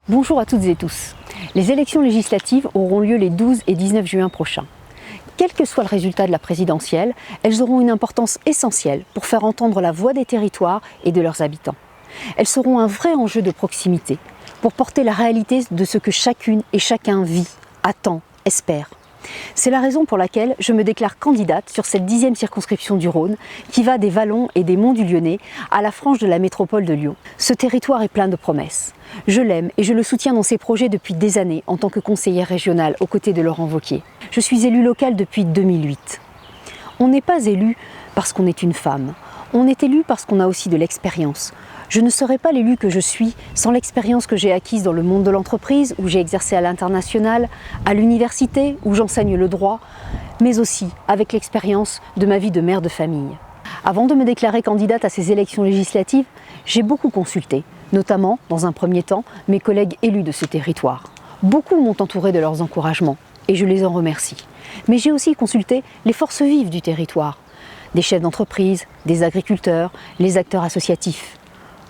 Bonjour à toutes et tous. Les élections législatives auront lieu les 12 et 19 juin prochains. Quel que soit le résultat de la présidentielle, elles auront une importance essentielle pour faire entendre la voix des territoires et de leurs habitants. Elles seront un vrai enjeu de proximité pour porter la réalité de ce que chacune et chacun vit, attend, espère. C'est la raison pour laquelle je me déclare candidate sur cette 10e circonscription du Rhône qui va des Vallons et des Monts du Lyonnais à la frange de la métropole de Lyon. Ce territoire est plein de promesses. Je l'aime et je le soutiens dans ses projets depuis des années en tant que conseillère régionale aux côtés de Laurent Wauquiez. Je suis élue locale depuis 2008. On n'est pas élu parce qu'on est une femme. On est élu parce qu'on a aussi de l'expérience. Je ne serais pas l'élu que je suis sans l'expérience que j'ai acquise dans le monde de l'entreprise, où j'ai exercé à l'international, à l'université, où j'enseigne le droit, mais aussi avec l'expérience de ma vie de mère de famille. Avant de me déclarer candidate à ces élections législatives, j'ai beaucoup consulté, notamment, dans un premier temps, mes collègues élus de ce territoire. Beaucoup m'ont entouré de leurs encouragements, et je les en remercie. Mais j'ai aussi consulté les forces vives du territoire, des chefs d'entreprise, des agriculteurs, les acteurs associatifs.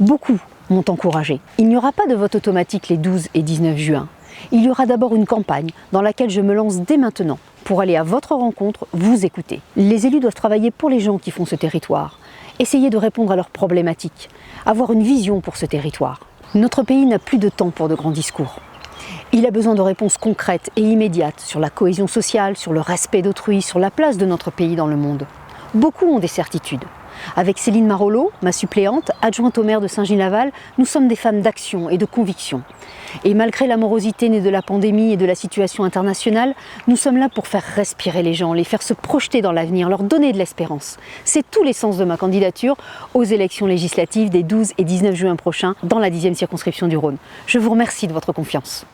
Beaucoup m'ont encouragé. Il n'y aura pas de vote automatique les 12 et 19 juin. Il y aura d'abord une campagne dans laquelle je me lance dès maintenant pour aller à votre rencontre, vous écouter. Les élus doivent travailler pour les gens qui font ce territoire, essayer de répondre à leurs problématiques, avoir une vision pour ce territoire. Notre pays n'a plus de temps pour de grands discours. Il a besoin de réponses concrètes et immédiates sur la cohésion sociale, sur le respect d'autrui, sur la place de notre pays dans le monde. Beaucoup ont des certitudes. Avec Céline Marolleau, ma suppléante, adjointe au maire de Saint-Gilles-Laval, nous sommes des femmes d'action et de conviction. Et malgré la morosité née de la pandémie et de la situation internationale, nous sommes là pour faire respirer les gens, les faire se projeter dans l'avenir, leur donner de l'espérance. C'est tout l'essence de ma candidature aux élections législatives des 12 et 19 juin prochains dans la 10e circonscription du Rhône. Je vous remercie de votre confiance.